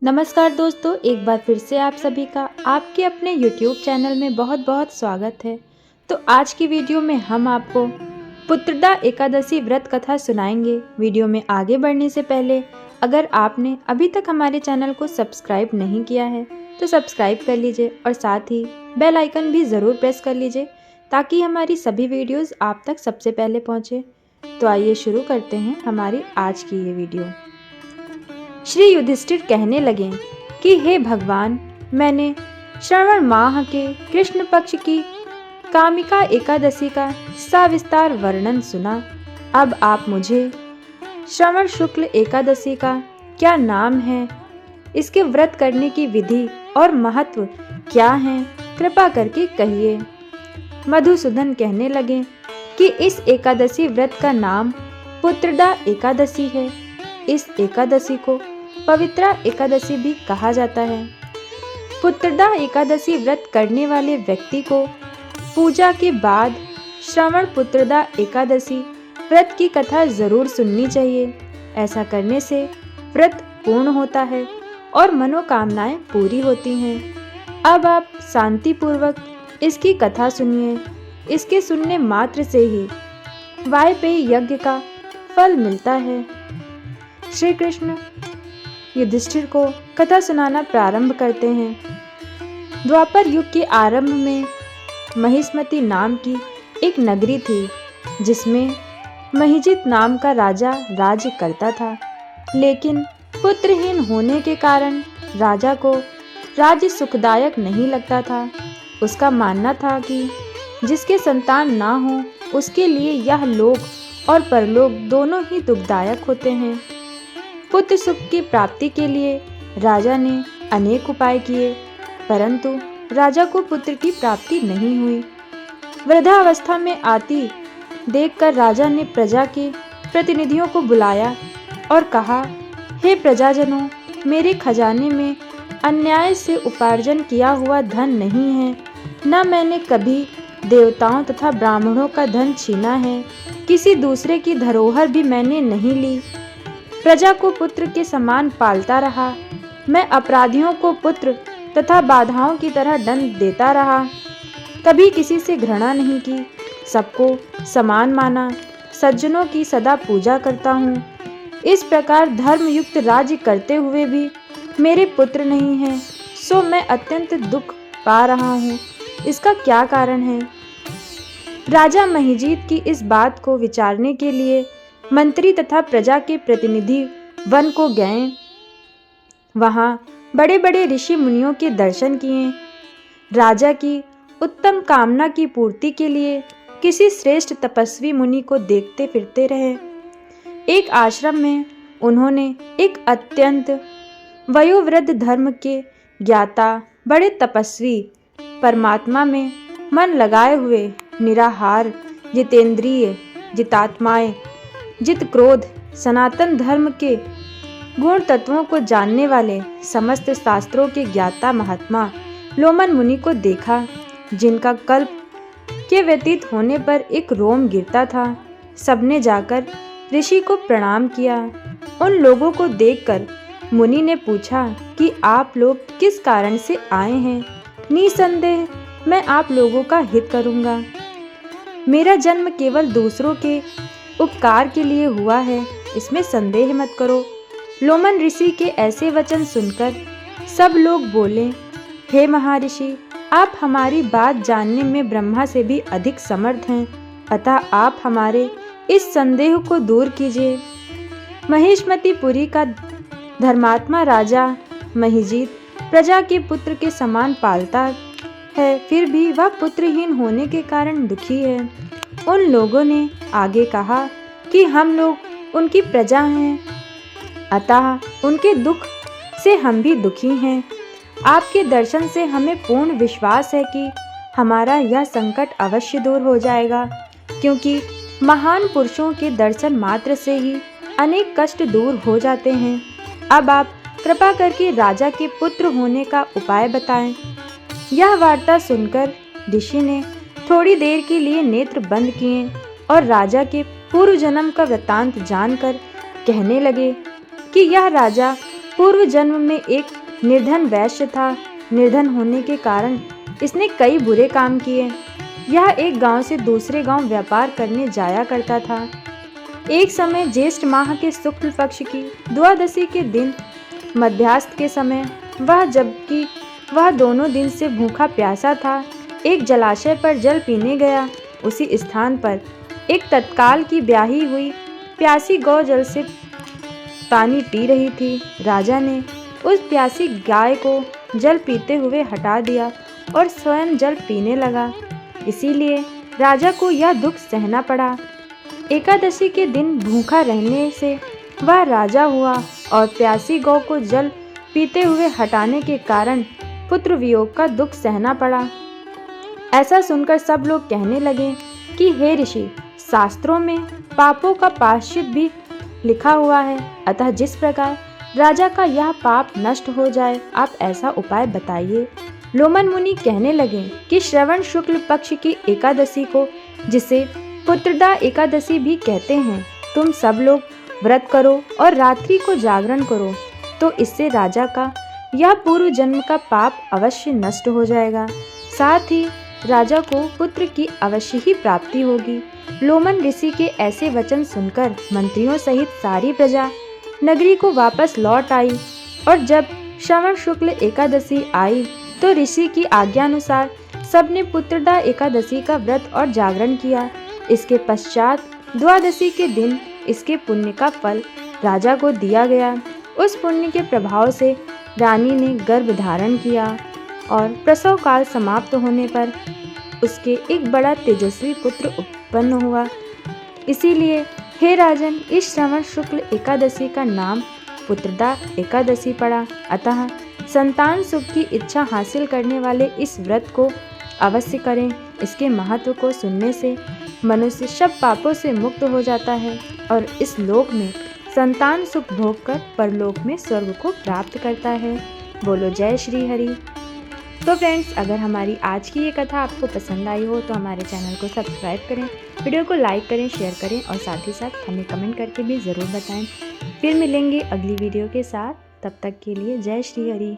नमस्कार दोस्तों, एक बार फिर से आप सभी का आपके अपने YouTube चैनल में बहुत बहुत स्वागत है। तो आज की वीडियो में हम आपको पुत्रदा एकादशी व्रत कथा सुनाएंगे। वीडियो में आगे बढ़ने से पहले अगर आपने अभी तक हमारे चैनल को सब्सक्राइब नहीं किया है तो सब्सक्राइब कर लीजिए और साथ ही बेल आइकन भी ज़रूर प्रेस कर लीजिए ताकि हमारी सभी वीडियोज़ आप तक सबसे पहले पहुँचे। तो आइए शुरू करते हैं हमारी आज की ये वीडियो। श्री युधिष्ठिर कहने लगे कि हे भगवान, मैंने श्रावण माह के कृष्ण पक्ष की कामिका एकादशी का सविस्तार वर्णन सुना। अब आप मुझे श्रावण शुक्ल एकादशी का क्या नाम है, इसके व्रत करने की विधि और महत्व क्या है, कृपा करके कहिए। मधुसूदन कहने लगे कि इस एकादशी व्रत का नाम पुत्रदा एकादशी है। इस एकादशी को पवित्रा एकादशी भी कहा जाता है। पुत्रदा एकादशी व्रत करने वाले व्यक्ति को पूजा के बाद श्रावण पुत्रदा एकादशी व्रत की कथा जरूर सुननी चाहिए। ऐसा करने से व्रत पूर्ण होता है और मनोकामनाएं पूरी होती हैं। अब आप शांतिपूर्वक इसकी कथा सुनिए। इसके सुनने मात्र से ही वाजपेयी यज्ञ का फल मिलता है। श्री कृष्ण युधिष्ठिर को कथा सुनाना प्रारंभ करते हैं। द्वापर युग के आरंभ में महिष्मति नाम की एक नगरी थी जिसमें महिजित नाम का राजा राज्य करता था, लेकिन पुत्रहीन होने के कारण राजा को राज्य सुखदायक नहीं लगता था। उसका मानना था कि जिसके संतान ना हो उसके लिए यह लोक और परलोक दोनों ही दुखदायक होते हैं। पुत्र सुख की प्राप्ति के लिए राजा ने अनेक उपाय किए, परंतु राजा को पुत्र की प्राप्ति नहीं हुई। वृद्धावस्था में आती देखकर राजा ने प्रजा के प्रतिनिधियों को बुलाया और कहा, हे प्रजाजनों, मेरे खजाने में अन्याय से उपार्जन किया हुआ धन नहीं है, न मैंने कभी देवताओं तथा ब्राह्मणों का धन छीना है, किसी दूसरे की धरोहर भी मैंने नहीं ली। प्रजा को पुत्र के समान पालता रहा। मैं अपराधियों को पुत्र तथा बाधाओं की तरह दंड देता रहा। कभी किसी से घृणा नहीं की, सबको समान माना, सज्जनों की सदा पूजा करता हूँ। इस प्रकार धर्मयुक्त राज्य करते हुए भी मेरे पुत्र नहीं हैं, सो मैं अत्यंत दुख पा रहा हूँ। इसका क्या कारण है? राजा महिजीत की इस बात को विचारने के लिए मंत्री तथा प्रजा के प्रतिनिधि वन को गए। वहां बड़े बड़े ऋषि मुनियों के दर्शन किए। राजा की उत्तम कामना की पूर्ति के लिए किसी श्रेष्ठ तपस्वी मुनि को देखते फिरते रहे। एक आश्रम में उन्होंने एक अत्यंत वयोवृद्ध धर्म के ज्ञाता, बड़े तपस्वी, परमात्मा में मन लगाए हुए, निराहार, जितेंद्रिय, जितात्माएं, जित क्रोध, सनातन धर्म के गुण तत्वों को जानने वाले, समस्त शास्त्रों के ज्ञाता महात्मा लोमन मुनि को देखा, जिनका कल्प के व्यतीत होने पर एक रोम गिरता था। सबने जाकर ऋषि को प्रणाम किया। उन लोगों को देखकर मुनि ने पूछा कि आप लोग किस कारण से आए हैं? निसंदेह मैं आप लोगों का हित करूंगा। मेरा जन्म केवल दूसरों के उपकार के लिए हुआ है, इसमें संदेह मत करो। लोमन ऋषि के ऐसे वचन सुनकर सब लोग बोले, हे महर्षि, आप हमारी बात जानने में ब्रह्मा से भी अधिक समर्थ हैं, अतः आप हमारे इस संदेह को दूर कीजिए। महिष्मतिपुरी का धर्मात्मा राजा महिजीत प्रजा के पुत्र के समान पालता है, फिर भी वह पुत्रहीन होने के कारण दुखी है। उन लोगों ने आगे कहा कि हम लोग उनकी प्रजा हैं, अतः उनके दुख से हम भी दुखी हैं। आपके दर्शन से हमें पूर्ण विश्वास है कि हमारा यह संकट अवश्य दूर हो जाएगा, क्योंकि महान पुरुषों के दर्शन मात्र से ही अनेक कष्ट दूर हो जाते हैं। अब आप कृपा करके राजा के पुत्र होने का उपाय बताएं। यह वार्ता सुनकर ऋषि ने थोड़ी देर के लिए नेत्र बंद किए और राजा के पूर्व जन्म का वृतांत जानकर कहने लगे कि यह राजा पूर्व जन्म में एक निर्धन वैश्य था। निर्धन होने के कारण इसने कई बुरे काम किए। यह एक गांव से दूसरे गांव व्यापार करने जाया करता था। एक समय ज्येष्ठ माह के शुक्ल पक्ष की द्वादशी के दिन मध्याह्न के समय जबकि वह दोनों दिन से भूखा प्यासा था, एक जलाशय पर जल पीने गया। उसी स्थान पर एक तत्काल की ब्याही हुई प्यासी गौ जल से पानी पी रही थी। राजा ने उस प्यासी गाय को जल पीते हुए हटा दिया और स्वयं जल पीने लगा। इसीलिए राजा को यह दुख सहना पड़ा। एकादशी के दिन भूखा रहने से वह राजा हुआ और प्यासी गौ को जल पीते हुए हटाने के कारण पुत्र वियोग का दुख सहना पड़ा। ऐसा सुनकर सब लोग कहने लगे कि हे ऋषि, शास्त्रों में पापों का प्रायश्चित भी लिखा हुआ है, अतः जिस प्रकार राजा का यह पाप नष्ट हो जाए, आप ऐसा उपाय बताइए। लोमन मुनि कहने लगे कि श्रवण शुक्ल पक्ष की एकादशी को, जिसे पुत्रदा एकादशी भी कहते हैं, तुम सब लोग व्रत करो और रात्रि को जागरण करो, तो इससे राजा का यह पूर्व जन्म का पाप अवश्य नष्ट हो जाएगा। साथ ही राजा को पुत्र की अवश्य ही प्राप्ति होगी। लोमन ऋषि के ऐसे वचन सुनकर मंत्रियों सहित सारी प्रजा नगरी को वापस लौट आई और जब श्रवण शुक्ल एकादशी आई तो ऋषि की आज्ञानुसार सबने पुत्रदा एकादशी का व्रत और जागरण किया। इसके पश्चात द्वादशी के दिन इसके पुण्य का फल राजा को दिया गया। उस पुण्य के प्रभाव से रानी ने गर्भ धारण किया और प्रसव काल समाप्त होने पर उसके एक बड़ा तेजस्वी पुत्र उत्पन्न हुआ। इसीलिए हे राजन, इस श्रवण शुक्ल एकादशी का नाम पुत्रदा एकादशी पड़ा। अतः संतान सुख की इच्छा हासिल करने वाले इस व्रत को अवश्य करें। इसके महत्व को सुनने से मनुष्य सब पापों से मुक्त हो जाता है और इस लोक में संतान सुख भोग कर परलोक में स्वर्ग को प्राप्त करता है। बोलो जय श्री हरि। तो फ्रेंड्स, अगर हमारी आज की ये कथा आपको पसंद आई हो तो हमारे चैनल को सब्सक्राइब करें, वीडियो को लाइक करें, शेयर करें और साथ ही साथ हमें कमेंट करके भी ज़रूर बताएं। फिर मिलेंगे अगली वीडियो के साथ, तब तक के लिए जय श्री हरि।